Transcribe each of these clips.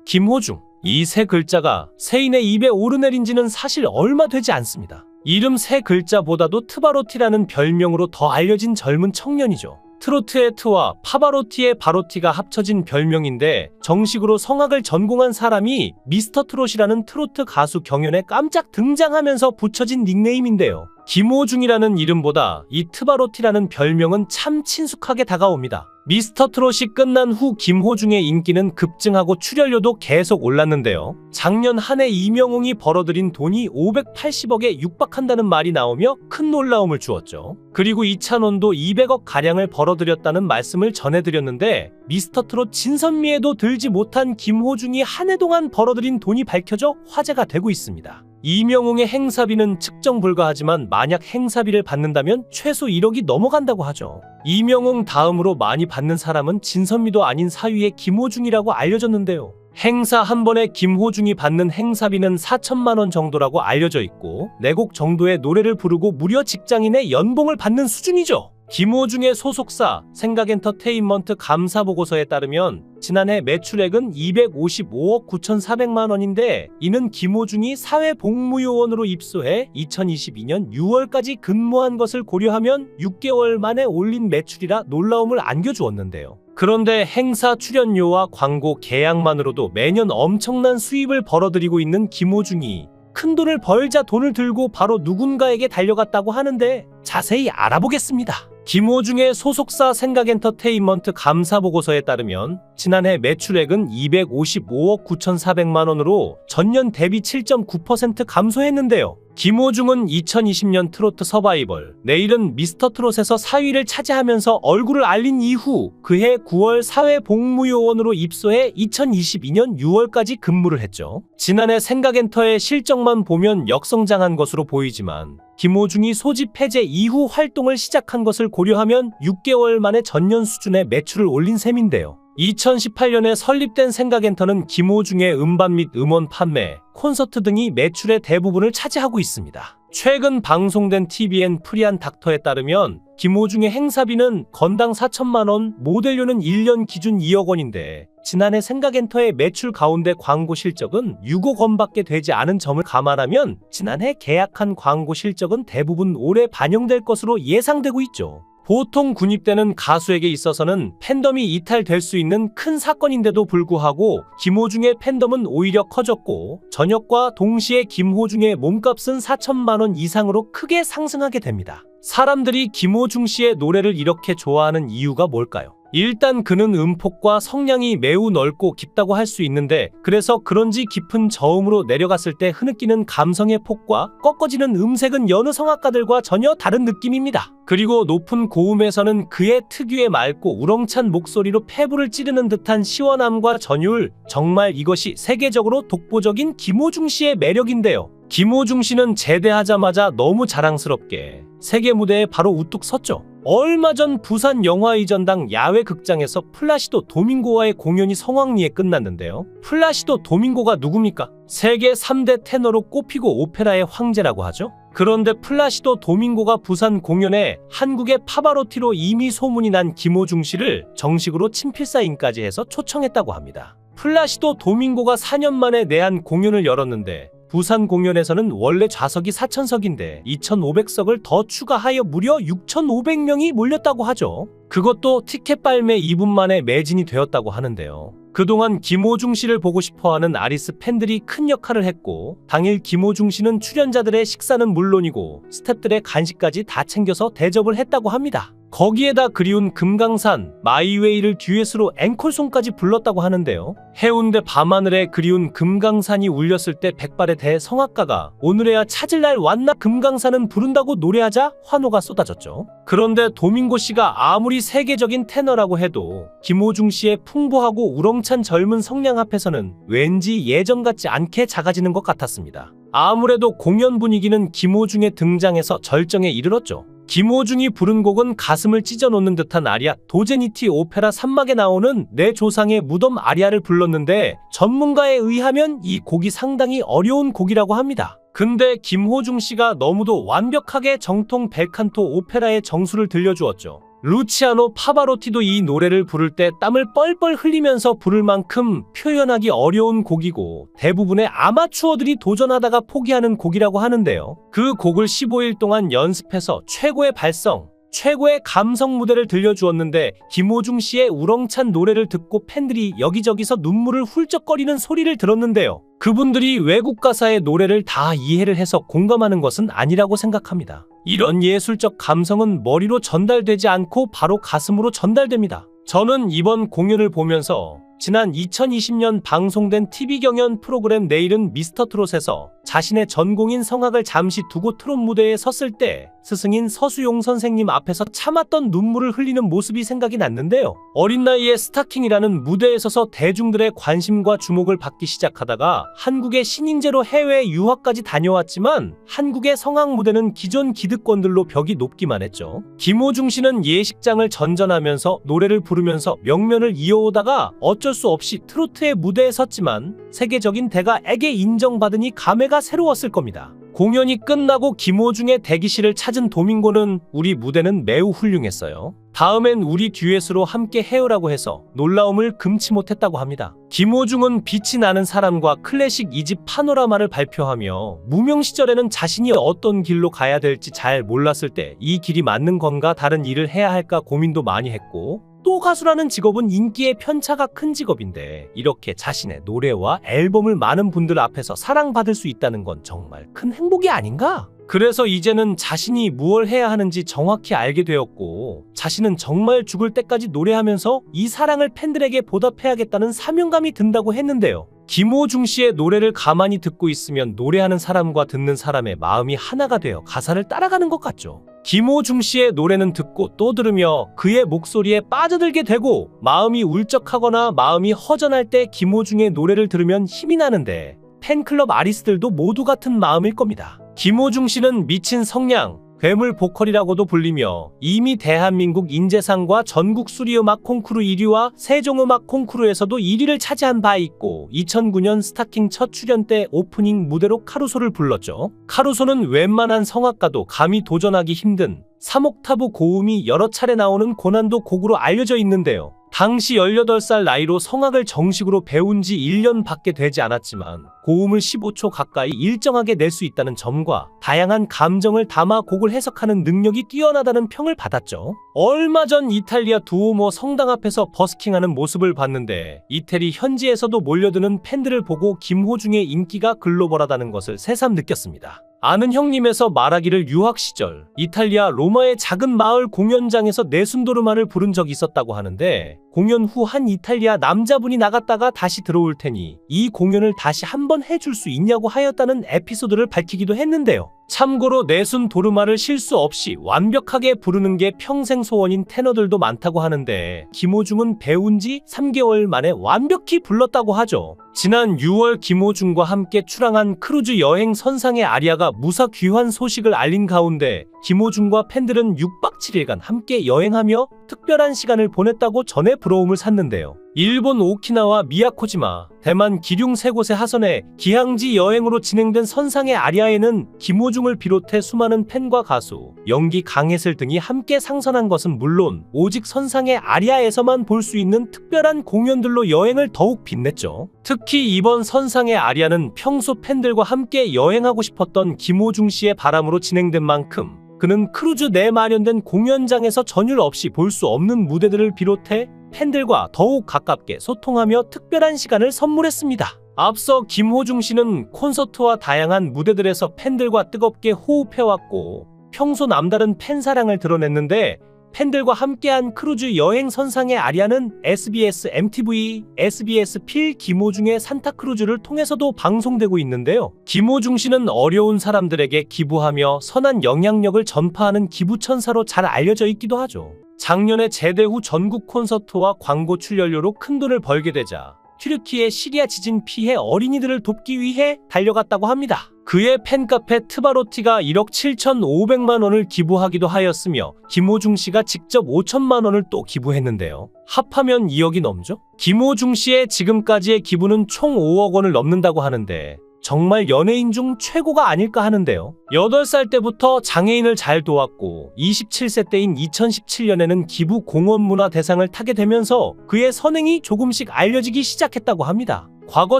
김호중. 이 세 글자가 세인의 입에 오르내린 지는 사실 얼마 되지 않습니다. 이름 세 글자보다도 트바로티라는 별명으로 더 알려진 젊은 청년이죠. 트로트의 트와 파바로티의 바로티가 합쳐진 별명인데 정식으로 성악을 전공한 사람이 미스터 트롯이라는 트로트 가수 경연에 깜짝 등장하면서 붙여진 닉네임인데요. 김호중이라는 이름보다 이 트바로티라는 별명은 참 친숙하게 다가옵니다. 미스터 트롯이 끝난 후 김호중의 인기는 급증하고 출연료도 계속 올랐는데요. 작년 한 해 이명웅이 벌어들인 돈이 580억에 육박한다는 말이 나오며 큰 놀라움을 주었죠. 그리고 이찬원도 200억가량을 벌어들였다는 말씀을 전해드렸는데 미스터 트롯 진선미에도 들지 못한 김호중이 한 해 동안 벌어들인 돈이 밝혀져 화제가 되고 있습니다. 이명웅의 행사비는 측정 불가하지만 만약 행사비를 받는다면 최소 1억이 넘어간다고 하죠. 이명웅 다음으로 많이 받는 사람은 진선미도 아닌 사위의 김호중이라고 알려졌는데요. 행사 한 번에 김호중이 받는 행사비는 4천만 원 정도라고 알려져 있고 4곡 정도의 노래를 부르고 무려 직장인의 연봉을 받는 수준이죠. 김호중의 소속사 생각엔터테인먼트 감사보고서에 따르면 지난해 매출액은 255억 9,400만 원인데 이는 김호중이 사회복무요원으로 입소해 2022년 6월까지 근무한 것을 고려하면 6개월 만에 올린 매출이라 놀라움을 안겨주었는데요. 그런데 행사 출연료와 광고 계약만으로도 매년 엄청난 수입을 벌어들이고 있는 김호중이 큰 돈을 벌자 돈을 들고 바로 누군가에게 달려갔다고 하는데 자세히 알아보겠습니다. 김호중의 소속사 생각엔터테인먼트 감사보고서에 따르면 지난해 매출액은 255억 9,400만 원으로 전년 대비 7.9% 감소했는데요. 김호중은 2020년 트로트 서바이벌, 내일은 미스터 트롯에서 4위를 차지하면서 얼굴을 알린 이후 그해 9월 사회복무요원으로 입소해 2022년 6월까지 근무를 했죠. 지난해 생각엔터의 실적만 보면 역성장한 것으로 보이지만 김호중이 소집 해제 이후 활동을 시작한 것을 고려하면 6개월 만에 전년 수준의 매출을 올린 셈인데요. 2018년에 설립된 생각엔터는 김호중의 음반 및 음원 판매, 콘서트 등이 매출의 대부분을 차지하고 있습니다. 최근 방송된 TVN 프리한 닥터에 따르면 김호중의 행사비는 건당 4천만 원, 모델료는 1년 기준 2억 원인데 지난해 생각엔터의 매출 가운데 광고 실적은 6억 원밖에 되지 않은 점을 감안하면 지난해 계약한 광고 실적은 대부분 올해 반영될 것으로 예상되고 있죠. 보통 군입되는 가수에게 있어서는 팬덤이 이탈될 수 있는 큰 사건인데도 불구하고 김호중의 팬덤은 오히려 커졌고 전역과 동시에 김호중의 몸값은 4천만 원 이상으로 크게 상승하게 됩니다. 사람들이 김호중 씨의 노래를 이렇게 좋아하는 이유가 뭘까요? 일단 그는 음폭과 성량이 매우 넓고 깊다고 할 수 있는데 그래서 그런지 깊은 저음으로 내려갔을 때 흐느끼는 감성의 폭과 꺾어지는 음색은 여느 성악가들과 전혀 다른 느낌입니다. 그리고 높은 고음에서는 그의 특유의 맑고 우렁찬 목소리로 폐부를 찌르는 듯한 시원함과 전율, 정말 이것이 세계적으로 독보적인 김호중 씨의 매력인데요. 김호중 씨는 제대하자마자 너무 자랑스럽게 세계 무대에 바로 우뚝 섰죠. 얼마 전 부산 영화의전당 야외극장에서 플라시도 도밍고와의 공연이 성황리에 끝났는데요. 플라시도 도밍고가 누굽니까? 세계 3대 테너로 꼽히고 오페라의 황제라고 하죠. 그런데 플라시도 도밍고가 부산 공연에 한국의 파바로티로 이미 소문이 난 김호중 씨를 정식으로 친필사인까지 해서 초청했다고 합니다. 플라시도 도밍고가 4년 만에 내한 공연을 열었는데 부산 공연에서는 원래 좌석이 4,000석인데 2,500석을 더 추가하여 무려 6,500명이 몰렸다고 하죠. 그것도 티켓 발매 2분 만에 매진이 되었다고 하는데요. 그동안 김호중 씨를 보고 싶어하는 아리스 팬들이 큰 역할을 했고 당일 김호중 씨는 출연자들의 식사는 물론이고 스태프들의 간식까지 다 챙겨서 대접을 했다고 합니다. 거기에다 그리운 금강산, 마이웨이를 듀엣으로 앵콜송까지 불렀다고 하는데요. 해운대 밤하늘에 그리운 금강산이 울렸을 때 백발의 대성악가가 오늘에야 찾을 날 왔나 금강산은 부른다고 노래하자 환호가 쏟아졌죠. 그런데 도밍고 씨가 아무리 세계적인 테너라고 해도 김호중 씨의 풍부하고 우렁찬 젊은 성량 앞에서는 왠지 예전 같지 않게 작아지는 것 같았습니다. 아무래도 공연 분위기는 김호중의 등장에서 절정에 이르렀죠. 김호중이 부른 곡은 가슴을 찢어놓는 듯한 아리아 도제니티 오페라 3막에 나오는 내 조상의 무덤 아리아를 불렀는데 전문가에 의하면 이 곡이 상당히 어려운 곡이라고 합니다. 근데 김호중 씨가 너무도 완벽하게 정통 벨칸토 오페라의 정수를 들려주었죠. 루치아노 파바로티도 이 노래를 부를 때 땀을 뻘뻘 흘리면서 부를 만큼 표현하기 어려운 곡이고 대부분의 아마추어들이 도전하다가 포기하는 곡이라고 하는데요. 그 곡을 15일 동안 연습해서 최고의 발성, 최고의 감성 무대를 들려주었는데 김호중 씨의 우렁찬 노래를 듣고 팬들이 여기저기서 눈물을 훌쩍거리는 소리를 들었는데요. 그분들이 외국 가사의 노래를 다 이해를 해서 공감하는 것은 아니라고 생각합니다. 이런 예술적 감성은 머리로 전달되지 않고 바로 가슴으로 전달됩니다. 저는 이번 공연을 보면서 지난 2020년 방송된 TV 경연 프로그램 내일은 미스터 트롯에서 자신의 전공인 성악을 잠시 두고 트롯 무대에 섰을 때 스승인 서수용 선생님 앞에서 참았던 눈물을 흘리는 모습이 생각이 났는데요. 어린 나이에 스타킹이라는 무대에 서서 대중들의 관심과 주목을 받기 시작하다가 한국의 신인재로 해외 유학까지 다녀왔지만 한국의 성악 무대는 기존 기득권들로 벽이 높기만 했죠. 김호중 씨는 예식장을 전전하면서 노래를 부르면서 명면을 이어오다가 어쩔 수 없이 트로트의 무대에 섰지만 세계적인 대가에게 인정받으니 감회가 새로웠을 겁니다. 공연이 끝나고 김호중의 대기실을 찾은 도밍고는 우리 무대는 매우 훌륭했어요. 다음엔 우리 듀엣으로 함께 해요라고 해서 놀라움을 금치 못했다고 합니다. 김호중은 빛이 나는 사람과 클래식 2집 파노라마를 발표하며 무명 시절에는 자신이 어떤 길로 가야 될지 잘 몰랐을 때 이 길이 맞는 건가 다른 일을 해야 할까 고민도 많이 했고 또 가수라는 직업은 인기의 편차가 큰 직업인데 이렇게 자신의 노래와 앨범을 많은 분들 앞에서 사랑받을 수 있다는 건 정말 큰 행복이 아닌가? 그래서 이제는 자신이 무엇을 해야 하는지 정확히 알게 되었고 자신은 정말 죽을 때까지 노래하면서 이 사랑을 팬들에게 보답해야겠다는 사명감이 든다고 했는데요. 김호중 씨의 노래를 가만히 듣고 있으면 노래하는 사람과 듣는 사람의 마음이 하나가 되어 가사를 따라가는 것 같죠. 김호중 씨의 노래는 듣고 또 들으며 그의 목소리에 빠져들게 되고 마음이 울적하거나 마음이 허전할 때 김호중의 노래를 들으면 힘이 나는데 팬클럽 아리스들도 모두 같은 마음일 겁니다. 김호중 씨는 미친 성량, 괴물 보컬이라고도 불리며 이미 대한민국 인재상과 전국 수리음악 콩쿠르 1위와 세종음악 콩쿠르에서도 1위를 차지한 바 있고 2009년 스타킹 첫 출연 때 오프닝 무대로 카루소를 불렀죠. 카루소는 웬만한 성악가도 감히 도전하기 힘든 3옥타브 고음이 여러 차례 나오는 고난도 곡으로 알려져 있는데요. 당시 18살 나이로 성악을 정식으로 배운 지 1년 밖에 되지 않았지만 고음을 15초 가까이 일정하게 낼 수 있다는 점과 다양한 감정을 담아 곡을 해석하는 능력이 뛰어나다는 평을 받았죠. 얼마 전 이탈리아 두오모 성당 앞에서 버스킹하는 모습을 봤는데 이태리 현지에서도 몰려드는 팬들을 보고 김호중의 인기가 글로벌하다는 것을 새삼 느꼈습니다. 아는 형님에서 말하기를 유학 시절 이탈리아 로마의 작은 마을 공연장에서 네순도르마를 부른 적이 있었다고 하는데 공연 후 한 이탈리아 남자분이 나갔다가 다시 들어올 테니 이 공연을 다시 한번 해줄 수 있냐고 하였다는 에피소드를 밝히기도 했는데요. 참고로 내순 도르마를 실수 없이 완벽하게 부르는 게 평생 소원인 테너들도 많다고 하는데 김호중은 배운 지 3개월 만에 완벽히 불렀다고 하죠. 지난 6월 김호중과 함께 출항한 크루즈 여행 선상의 아리아가 무사 귀환 소식을 알린 가운데 김호중과 팬들은 6박 7일간 함께 여행하며 특별한 시간을 보냈다고 전해 부러움을 샀는데요. 일본 오키나와 미야코지마, 대만 기륭 세 곳의 하선에 기항지 여행으로 진행된 선상의 아리아에는 김호중을 비롯해 수많은 팬과 가수, 연기 강혜슬 등이 함께 상선한 것은 물론 오직 선상의 아리아에서만 볼 수 있는 특별한 공연들로 여행을 더욱 빛냈죠. 특히 이번 선상의 아리아는 평소 팬들과 함께 여행하고 싶었던 김호중 씨의 바람으로 진행된 만큼 그는 크루즈 내 마련된 공연장에서 전율 없이 볼 수 없는 무대들을 비롯해 팬들과 더욱 가깝게 소통하며 특별한 시간을 선물했습니다. 앞서 김호중 씨는 콘서트와 다양한 무대들에서 팬들과 뜨겁게 호흡해왔고 평소 남다른 팬사랑을 드러냈는데 팬들과 함께한 크루즈 여행 선상의 아리아는 SBS MTV, SBS 필 김호중의 산타크루즈를 통해서도 방송되고 있는데요. 김호중 씨는 어려운 사람들에게 기부하며 선한 영향력을 전파하는 기부천사로 잘 알려져 있기도 하죠. 작년에 제대 후 전국 콘서트와 광고 출연료로 큰돈을 벌게 되자 튀르키예 시리아 지진 피해 어린이들을 돕기 위해 달려갔다고 합니다. 그의 팬카페 트바로티가 1억 7,500만 원을 기부하기도 하였으며 김호중 씨가 직접 5천만 원을 또 기부했는데요. 합하면 2억이 넘죠? 김호중 씨의 지금까지의 기부는 총 5억 원을 넘는다고 하는데 정말 연예인 중 최고가 아닐까 하는데요. 8살 때부터 장애인을 잘 도왔고 27세 때인 2017년에는 기부 공헌 문화 대상을 타게 되면서 그의 선행이 조금씩 알려지기 시작했다고 합니다. 과거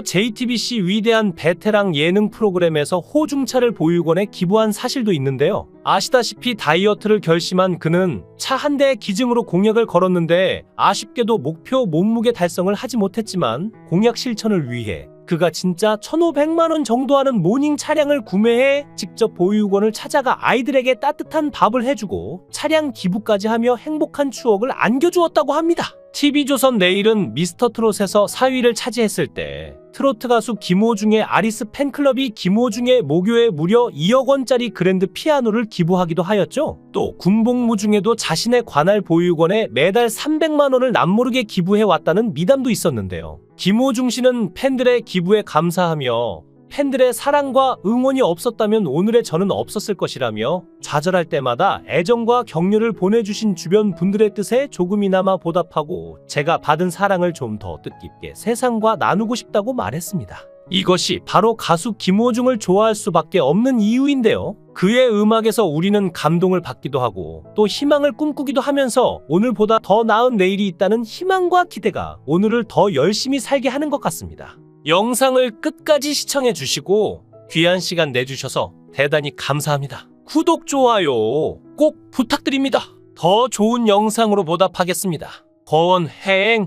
JTBC 위대한 베테랑 예능 프로그램에서 호중차를 보육원에 기부한 사실도 있는데요. 아시다시피 다이어트를 결심한 그는 차 한 대의 기증으로 공약을 걸었는데 아쉽게도 목표 몸무게 달성을 하지 못했지만 공약 실천을 위해 그가 진짜 1,500만 원 정도 하는 모닝 차량을 구매해 직접 보육원을 찾아가 아이들에게 따뜻한 밥을 해주고 차량 기부까지 하며 행복한 추억을 안겨주었다고 합니다. TV조선 내일은 미스터트롯에서 4위를 차지했을 때 트로트 가수 김호중의 아리스 팬클럽이 김호중의 모교에 무려 2억 원짜리 그랜드 피아노를 기부하기도 하였죠. 또 군복무 중에도 자신의 관할 보육원에 매달 300만 원을 남모르게 기부해왔다는 미담도 있었는데요. 김호중 씨는 팬들의 기부에 감사하며 팬들의 사랑과 응원이 없었다면 오늘의 저는 없었을 것이라며 좌절할 때마다 애정과 격려를 보내주신 주변 분들의 뜻에 조금이나마 보답하고 제가 받은 사랑을 좀 더 뜻깊게 세상과 나누고 싶다고 말했습니다. 이것이 바로 가수 김호중을 좋아할 수밖에 없는 이유인데요. 그의 음악에서 우리는 감동을 받기도 하고 또 희망을 꿈꾸기도 하면서 오늘보다 더 나은 내일이 있다는 희망과 기대가 오늘을 더 열심히 살게 하는 것 같습니다. 영상을 끝까지 시청해 주시고 귀한 시간 내주셔서 대단히 감사합니다. 구독, 좋아요 꼭 부탁드립니다. 더 좋은 영상으로 보답하겠습니다. 거원 해행